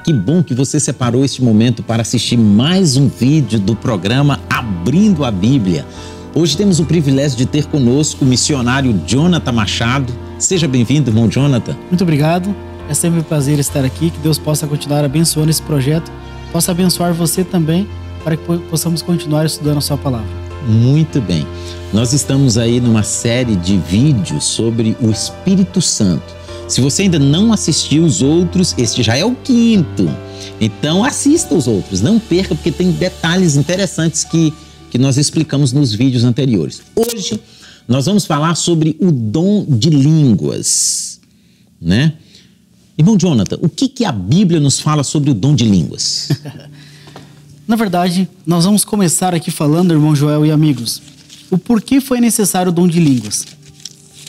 que bom que você separou este momento para assistir mais um vídeo do programa Abrindo a Bíblia. Hoje temos o privilégio de ter conosco o missionário Jonathan Machado. Seja bem-vindo, irmão Jonathan. Muito obrigado. É sempre um prazer estar aqui. Que Deus possa continuar abençoando esse projeto, possa abençoar você também, para que possamos continuar estudando a sua palavra. Muito bem. Nós estamos aí numa série de vídeos sobre o Espírito Santo. Se você ainda não assistiu os outros, este já é o 5º. Então assista os outros, não perca, porque tem detalhes interessantes que nós explicamos nos vídeos anteriores. Hoje nós vamos falar sobre o dom de línguas, né? Irmão Jonathan, o que a Bíblia nos fala sobre o dom de línguas? Na verdade, nós vamos começar aqui falando, irmão Joel e amigos, o porquê foi necessário o dom de línguas.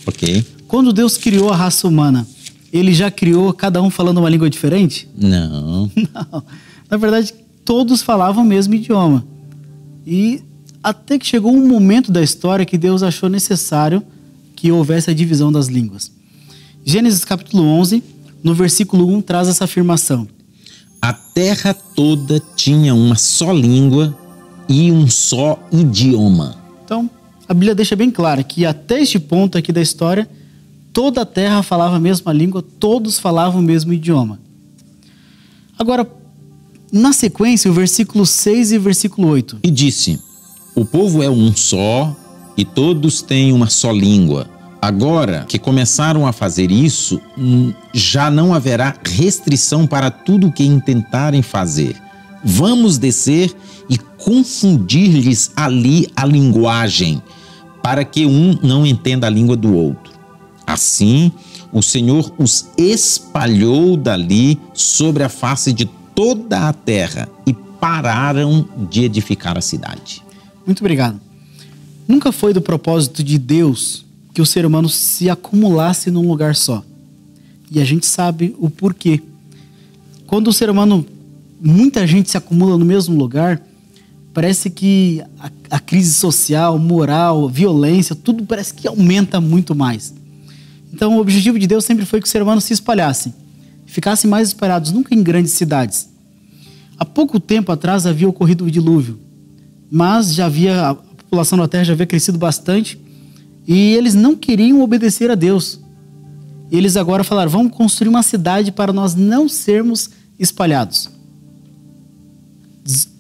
Ok. Quando Deus criou a raça humana, Ele já criou cada um falando uma língua diferente? Não. Não. Na verdade, todos falavam o mesmo idioma. E até que chegou um momento da história que Deus achou necessário que houvesse a divisão das línguas. Gênesis capítulo 11, no versículo 1, traz essa afirmação. A terra toda tinha uma só língua e um só idioma. Então, a Bíblia deixa bem claro que até este ponto aqui da história, toda a terra falava a mesma língua, todos falavam o mesmo idioma. Agora, na sequência, o versículo 6 e o versículo 8. E disse, o povo é um só e todos têm uma só língua. Agora que começaram a fazer isso, já não haverá restrição para tudo o que intentarem fazer. Vamos descer e confundir-lhes ali a linguagem, para que um não entenda a língua do outro. Assim, o Senhor os espalhou dali sobre a face de toda a terra e pararam de edificar a cidade. Muito obrigado. Nunca foi do propósito de Deus que o ser humano se acumulasse num lugar só. E a gente sabe o porquê. Quando o ser humano, muita gente se acumula no mesmo lugar, parece que a crise social, moral, violência, tudo parece que aumenta muito mais. Então o objetivo de Deus sempre foi que o ser humano se espalhasse, ficasse mais espalhados, nunca em grandes cidades. Há pouco tempo atrás havia ocorrido o dilúvio, mas a população da terra já havia crescido bastante e eles não queriam obedecer a Deus. Eles agora falaram, vamos construir uma cidade para nós não sermos espalhados.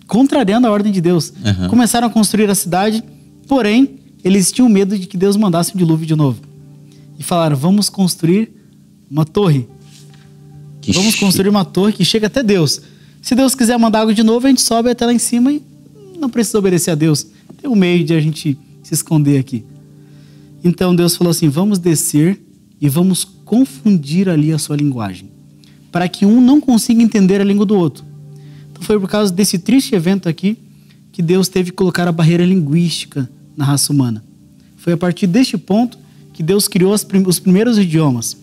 Contrariando a ordem de Deus. Uhum. Começaram a construir a cidade, porém, eles tinham medo de que Deus mandasse um dilúvio de novo. E falaram, vamos construir uma torre. Vamos construir uma torre que chega até Deus. Se Deus quiser mandar água de novo, a gente sobe até lá em cima e não precisa obedecer a Deus. Tem um meio de a gente se esconder aqui. Então Deus falou assim, vamos descer e vamos confundir ali a sua linguagem, para que um não consiga entender a língua do outro. Então foi por causa desse triste evento aqui que Deus teve que colocar a barreira linguística na raça humana. Foi a partir deste ponto que Deus criou os primeiros idiomas.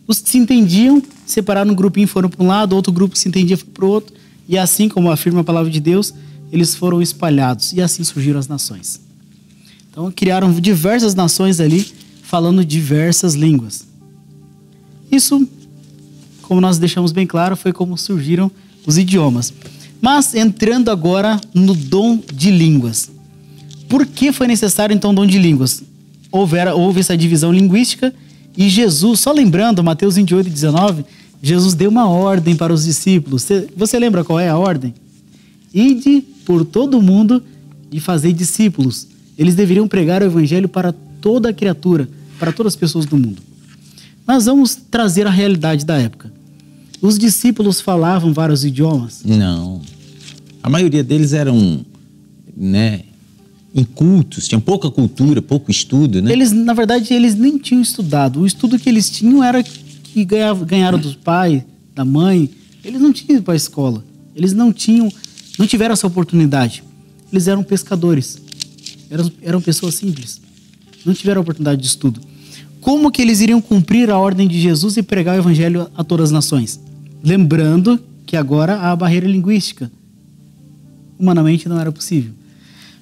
Os que se entendiam, separaram um grupinho, foram para um lado, outro grupo que se entendia foi para o outro, e assim, como afirma a palavra de Deus, eles foram espalhados, e assim surgiram as nações. Então criaram diversas nações ali, falando diversas línguas. Isso, como nós deixamos bem claro, foi como surgiram os idiomas. Mas entrando agora no dom de línguas. Por que foi necessário então o dom de línguas? Houve essa divisão linguística e Jesus, só lembrando, Mateus 28, 19, Jesus deu uma ordem para os discípulos. Você lembra qual é a ordem? Ide por todo o mundo e fazei discípulos. Eles deveriam pregar o evangelho para toda a criatura, para todas as pessoas do mundo. Nós vamos trazer a realidade da época. Os discípulos falavam vários idiomas? Não. A maioria deles eram, incultos, tinham pouca cultura, pouco estudo, né? Na verdade, eles nem tinham estudado. O estudo que eles tinham era que ganharam do pai, da mãe. Eles não tinham ido para a escola. Eles não tiveram essa oportunidade. Eles eram pescadores. Eram pessoas simples. Não tiveram oportunidade de estudo. Como que eles iriam cumprir a ordem de Jesus e pregar o evangelho a todas as nações? Lembrando que agora há a barreira linguística. Humanamente não era possível.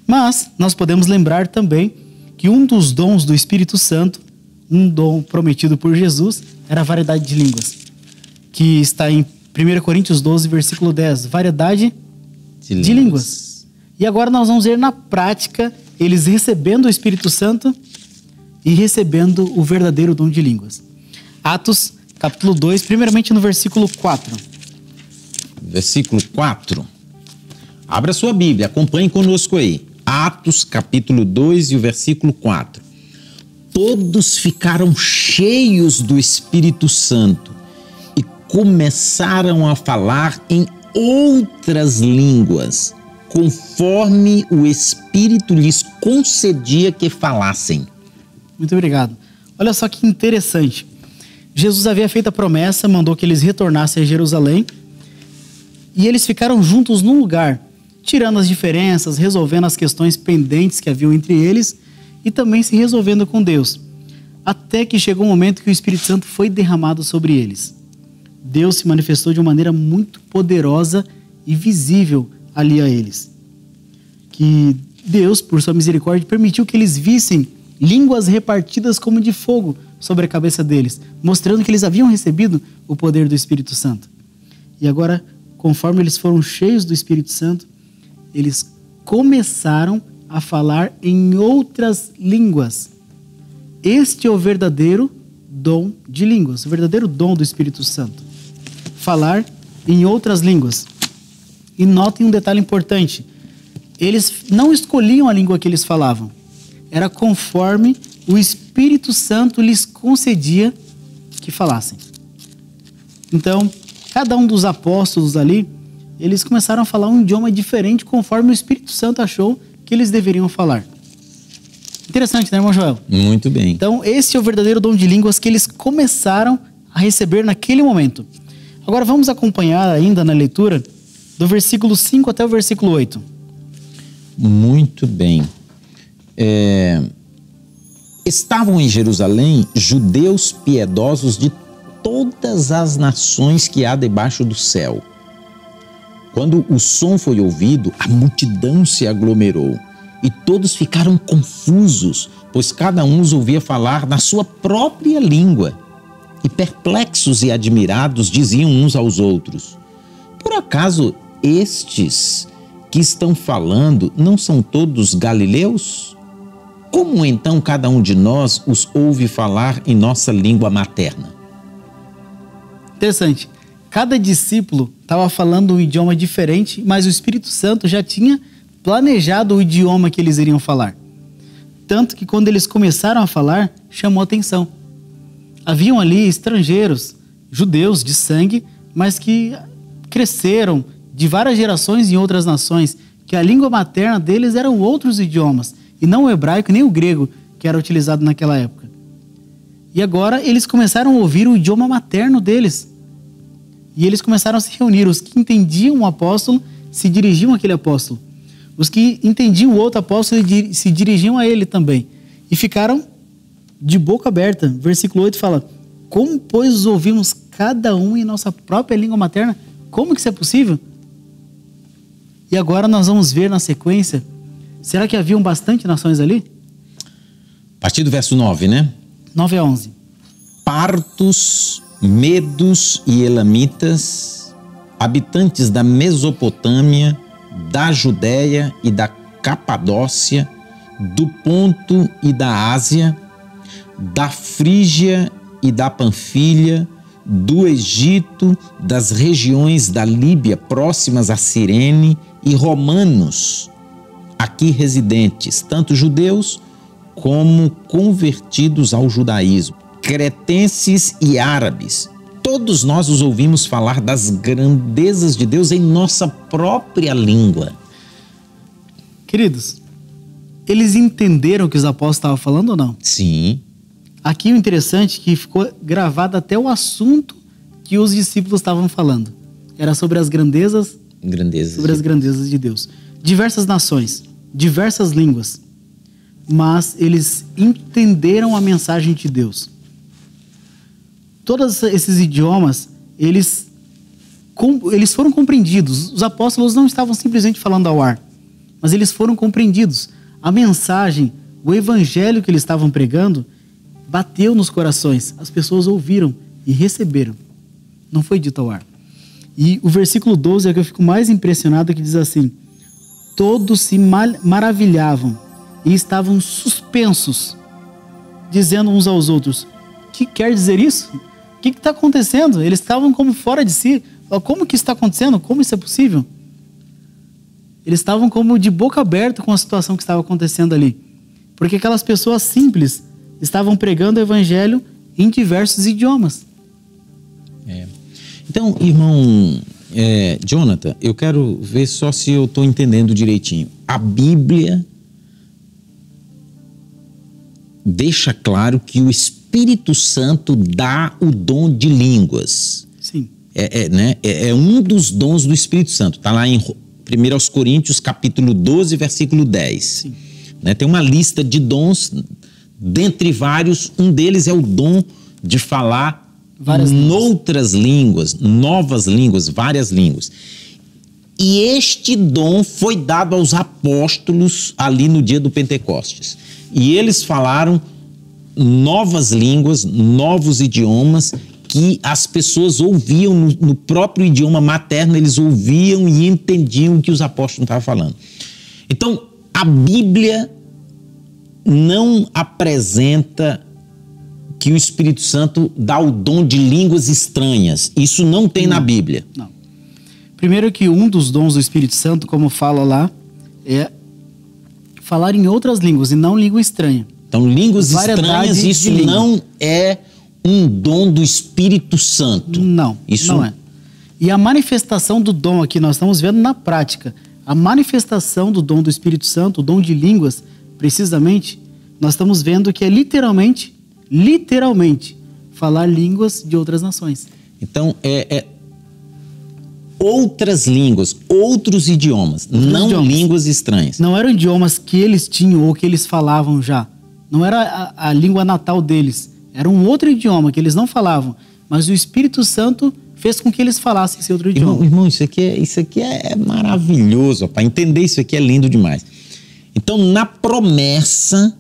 Mas nós podemos lembrar também que um dos dons do Espírito Santo, um dom prometido por Jesus, era a variedade de línguas, que está em 1 Coríntios 12, versículo 10. Variedade de línguas. E agora nós vamos ver na prática eles recebendo o Espírito Santo e recebendo o verdadeiro dom de línguas. Atos, capítulo 2, primeiramente no versículo 4. Versículo 4. Abra sua Bíblia, acompanhe conosco aí. Atos, capítulo 2 e o versículo 4. Todos ficaram cheios do Espírito Santo e começaram a falar em outras línguas, conforme o Espírito lhes concedia que falassem. Muito obrigado. Olha só que interessante. Jesus havia feito a promessa, mandou que eles retornassem a Jerusalém e eles ficaram juntos num lugar, tirando as diferenças, resolvendo as questões pendentes que haviam entre eles e também se resolvendo com Deus. Até que chegou um momento que o Espírito Santo foi derramado sobre eles. Deus se manifestou de uma maneira muito poderosa e visível ali a eles. Que Deus, por sua misericórdia, permitiu que eles vissem línguas repartidas como de fogo sobre a cabeça deles, mostrando que eles haviam recebido o poder do Espírito Santo. E agora, conforme eles foram cheios do Espírito Santo, eles começaram a falar em outras línguas. Este é o verdadeiro dom de línguas, o verdadeiro dom do Espírito Santo. Falar em outras línguas. E notem um detalhe importante. Eles não escolhiam a língua que eles falavam. Era conforme o Espírito Santo lhes concedia que falassem. Então, cada um dos apóstolos ali, eles começaram a falar um idioma diferente conforme o Espírito Santo achou que eles deveriam falar. Interessante, né, irmão Joel? Muito bem. Então, esse é o verdadeiro dom de línguas que eles começaram a receber naquele momento. Agora, vamos acompanhar ainda na leitura do versículo 5 até o versículo 8. Muito bem. Estavam em Jerusalém judeus piedosos de todas as nações que há debaixo do céu. Quando o som foi ouvido, a multidão se aglomerou e todos ficaram confusos, pois cada um os ouvia falar na sua própria língua. E perplexos e admirados diziam uns aos outros: por acaso estes que estão falando não são todos galileus? Como então cada um de nós os ouve falar em nossa língua materna? Interessante. Cada discípulo estava falando um idioma diferente, mas o Espírito Santo já tinha planejado o idioma que eles iriam falar. Tanto que quando eles começaram a falar, chamou atenção. Haviam ali estrangeiros, judeus de sangue, mas que cresceram de várias gerações em outras nações, que a língua materna deles eram outros idiomas, e não o hebraico nem o grego, que era utilizado naquela época. E agora eles começaram a ouvir o idioma materno deles. E eles começaram a se reunir. Os que entendiam o apóstolo se dirigiam àquele apóstolo. Os que entendiam o outro apóstolo se dirigiam a ele também. E ficaram de boca aberta. Versículo 8 fala: como, pois, os ouvimos cada um em nossa própria língua materna? Como que isso é possível? E agora nós vamos ver na sequência, será que haviam bastante nações ali? A partir do verso 9, né? 9 a 11. Partos, medos e elamitas, habitantes da Mesopotâmia, da Judéia e da Capadócia, do Ponto e da Ásia, da Frígia e da Panfilha, do Egito, das regiões da Líbia próximas a Cirene, e romanos aqui residentes, tanto judeus como convertidos ao judaísmo, cretenses e árabes. Todos nós os ouvimos falar das grandezas de Deus em nossa própria língua. Queridos, eles entenderam o que os apóstolos estavam falando ou não? Sim. Aqui o interessante é que ficou gravado até o assunto que os discípulos estavam falando. Era sobre as grandezas de Deus. Diversas nações, diversas línguas, mas eles entenderam a mensagem de Deus. Todos esses idiomas, eles foram compreendidos. Os apóstolos não estavam simplesmente falando ao ar, mas eles foram compreendidos. A mensagem, o evangelho que eles estavam pregando, bateu nos corações. As pessoas ouviram e receberam. Não foi dito ao ar. E o versículo 12 é que eu fico mais impressionado, que diz assim: todos se maravilhavam e estavam suspensos, dizendo uns aos outros: o que quer dizer isso? O que está acontecendo? Eles estavam como fora de si. Como que isso está acontecendo? Como isso é possível? Eles estavam como de boca aberta com a situação que estava acontecendo ali. Porque aquelas pessoas simples estavam pregando o evangelho em diversos idiomas. Então, irmão Jonathan, eu quero ver só se eu estou entendendo direitinho. A Bíblia deixa claro que o Espírito Santo dá o dom de línguas. Sim. É um dos dons do Espírito Santo. Está lá em 1 Coríntios, capítulo 12, versículo 10. Sim. Né? Tem uma lista de dons, dentre vários, um deles é o dom de falar noutras línguas, novas línguas, várias línguas. E este dom foi dado aos apóstolos ali no dia do Pentecostes. E eles falaram novas línguas, novos idiomas, que as pessoas ouviam no próprio idioma materno, eles ouviam e entendiam o que os apóstolos estavam falando. Então, a Bíblia não apresenta que o Espírito Santo dá o dom de línguas estranhas. Isso não tem na Bíblia. Não. Primeiro que um dos dons do Espírito Santo, como fala lá, é falar em outras línguas e não língua estranha. Então, línguas estranhas, isso não é um dom do Espírito Santo. Não, isso não é. E a manifestação do dom aqui, nós estamos vendo na prática. A manifestação do dom do Espírito Santo, o dom de línguas, precisamente, nós estamos vendo que é literalmente, falar línguas de outras nações. Então, outras línguas, outros idiomas, línguas estranhas. Não eram idiomas que eles tinham ou que eles falavam já. Não era a língua natal deles. Era um outro idioma que eles não falavam. Mas o Espírito Santo fez com que eles falassem esse outro idioma. Irmão, isso aqui é maravilhoso. Para entender isso aqui é lindo demais. Então, na promessa,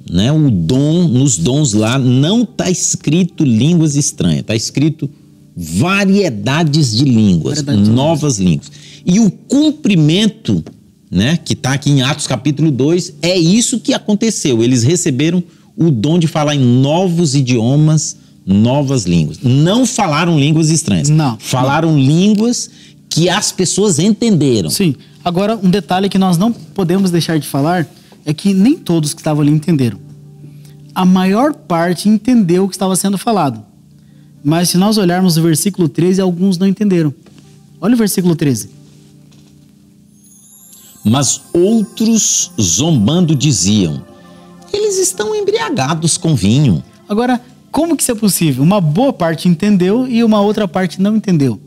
né, nos dons lá, não está escrito línguas estranhas. Está escrito variedades de línguas, novas línguas. E o cumprimento, né, que está aqui em Atos capítulo 2, é isso que aconteceu. Eles receberam o dom de falar em novos idiomas, novas línguas. Não falaram línguas estranhas. Não. Falaram línguas que as pessoas entenderam. Sim. Agora, um detalhe que nós não podemos deixar de falar é que nem todos que estavam ali entenderam. A maior parte entendeu o que estava sendo falado. Mas se nós olharmos o versículo 13, alguns não entenderam. Olha o versículo 13. Mas outros, zombando, diziam: eles estão embriagados com vinho. Agora, como que isso é possível? Uma boa parte entendeu e uma outra parte não entendeu.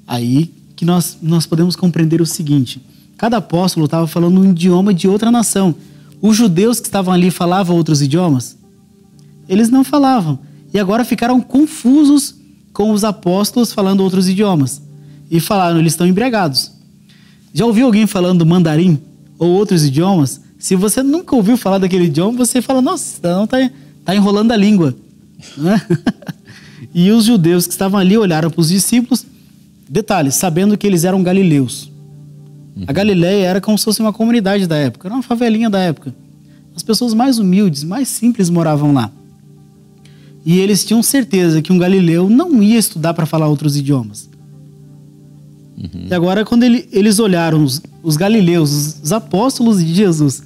Aí que nós podemos compreender o seguinte: cada apóstolo estava falando um idioma de outra nação. Os judeus que estavam ali falavam outros idiomas? Eles não falavam. E agora ficaram confusos com os apóstolos falando outros idiomas. E falaram: eles estão embriagados. Já ouviu alguém falando mandarim ou outros idiomas? Se você nunca ouviu falar daquele idioma, você fala: nossa, não tá enrolando a língua. Né? E os judeus que estavam ali olharam para os discípulos, detalhe, sabendo que eles eram galileus. A Galileia era como se fosse uma comunidade da época, era uma favelinha da época. As pessoas mais humildes, mais simples moravam lá. E eles tinham certeza que um galileu não ia estudar para falar outros idiomas. E agora, quando eles olharam os galileus, os apóstolos de Jesus,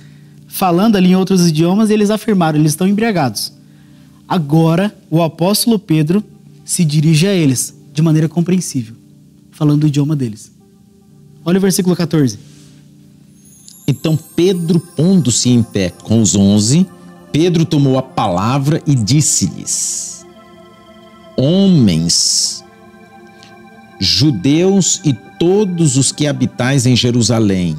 falando ali em outros idiomas, eles afirmaram: eles estão embriagados. Agora, o apóstolo Pedro se dirige a eles de maneira compreensível, falando o idioma deles. Olha o versículo 14. Então Pedro, pondo-se em pé com os 11, Pedro tomou a palavra e disse-lhes: homens, judeus e todos os que habitais em Jerusalém,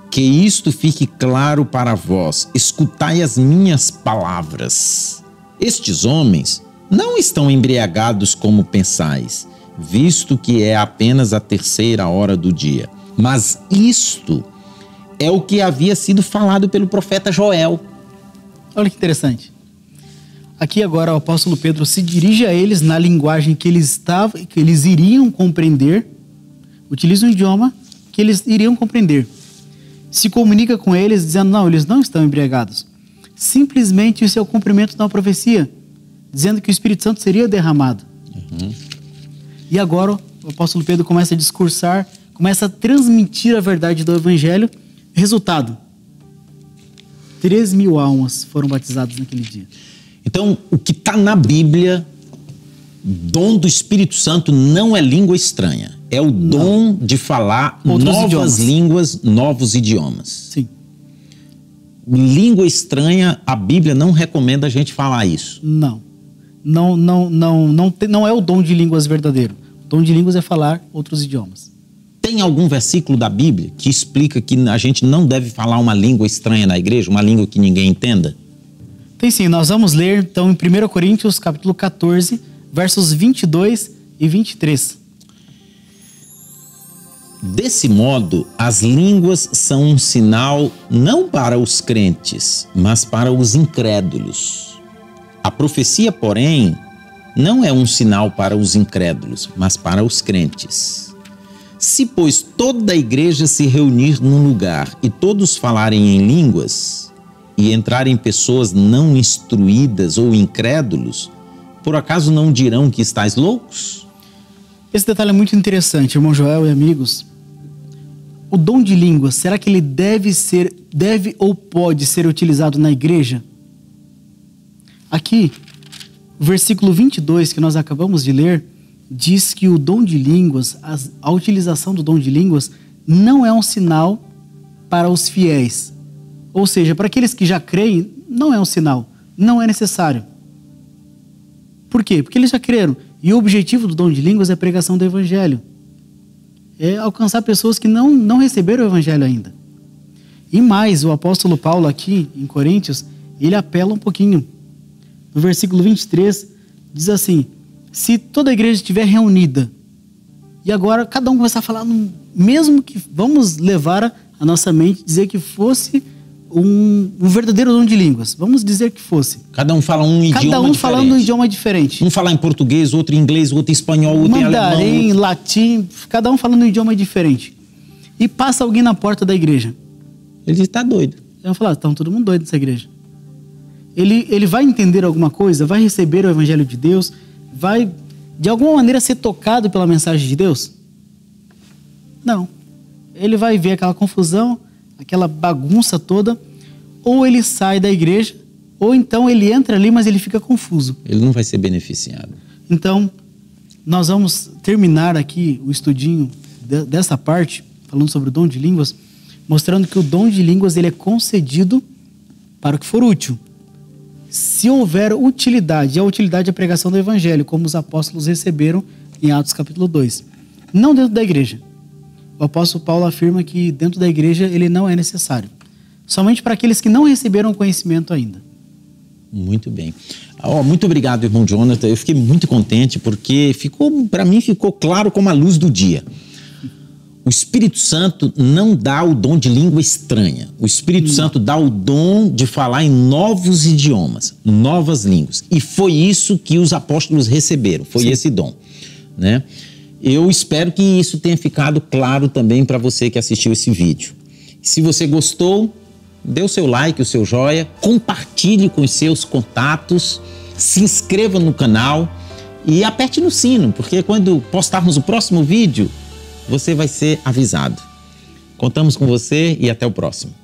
que isto fique claro para vós, escutai as minhas palavras. Estes homens não estão embriagados como pensais, visto que é apenas a 3ª hora do dia. Mas isto é o que havia sido falado pelo profeta Joel. Olha que interessante. Aqui agora o apóstolo Pedro se dirige a eles na linguagem que eles iriam compreender, utiliza um idioma que eles iriam compreender. Se comunica com eles dizendo, não, eles não estão embriagados. Simplesmente isso é o cumprimento de uma profecia, dizendo que o Espírito Santo seria derramado. E agora o apóstolo Pedro começa a discursar, começa a transmitir a verdade do Evangelho. Resultado, 3.000 almas foram batizadas naquele dia. Então, o que está na Bíblia, dom do Espírito Santo não é língua estranha. É o dom de falar novas línguas, novos idiomas. Sim. Língua estranha, a Bíblia não recomenda a gente falar isso. Não é o dom de línguas verdadeiro. O dom de línguas é falar outros idiomas. Tem algum versículo da Bíblia que explica que a gente não deve falar uma língua estranha na igreja, uma língua que ninguém entenda? Tem sim, nós vamos ler então em 1 Coríntios capítulo 14, versos 22 e 23. Desse modo, as línguas são um sinal não para os crentes, mas para os incrédulos. A profecia, porém, não é um sinal para os incrédulos, mas para os crentes. Se, pois, toda a igreja se reunir num lugar e todos falarem em línguas, e entrarem pessoas não instruídas ou incrédulos, por acaso não dirão que estáis loucos? Esse detalhe é muito interessante, irmão Joel e amigos. O dom de línguas, será que ele deve ou pode ser utilizado na igreja? Aqui, o versículo 22 que nós acabamos de ler, diz que o dom de línguas, a utilização do dom de línguas, não é um sinal para os fiéis. Ou seja, para aqueles que já creem, não é um sinal, não é necessário. Por quê? Porque eles já creram. E o objetivo do dom de línguas é a pregação do Evangelho. É alcançar pessoas que não receberam o Evangelho ainda. E mais, o apóstolo Paulo aqui, em Coríntios, ele apela um pouquinho. No versículo 23, diz assim, se toda a igreja estiver reunida, e agora cada um começar a falar, mesmo que vamos levar a nossa mente, dizer que fosse um verdadeiro dom de línguas. Vamos dizer que fosse. Cada um fala um idioma diferente. Cada um falando um idioma diferente. Um falar em português, outro em inglês, outro em espanhol, outro em alemão. Mandarim, latim, cada um falando um idioma diferente. E passa alguém na porta da igreja. Ele diz, tá doido. Eles vão falar, estão todo mundo doido nessa igreja. Ele vai entender alguma coisa? Vai receber o Evangelho de Deus? Vai, de alguma maneira, ser tocado pela mensagem de Deus? Não. Ele vai ver aquela confusão, aquela bagunça toda, ou ele sai da igreja, ou então ele entra ali, mas ele fica confuso. Ele não vai ser beneficiado. Então, nós vamos terminar aqui o estudinho dessa parte, falando sobre o dom de línguas, mostrando que o dom de línguas ele é concedido para o que for útil. Se houver utilidade, e a utilidade é a pregação do Evangelho, como os apóstolos receberam em Atos capítulo 2. Não dentro da igreja. O apóstolo Paulo afirma que dentro da igreja ele não é necessário. Somente para aqueles que não receberam o conhecimento ainda. Muito bem. Muito obrigado, irmão Jonathan. Eu fiquei muito contente porque para mim ficou claro como a luz do dia. O Espírito Santo não dá o dom de língua estranha. O Espírito Santo dá o dom de falar em novos idiomas, novas línguas. E foi isso que os apóstolos receberam, foi esse dom, né? Eu espero que isso tenha ficado claro também para você que assistiu esse vídeo. Se você gostou, dê o seu like, o seu joia, compartilhe com os seus contatos, se inscreva no canal e aperte no sino, porque quando postarmos o próximo vídeo, você vai ser avisado. Contamos com você e até o próximo.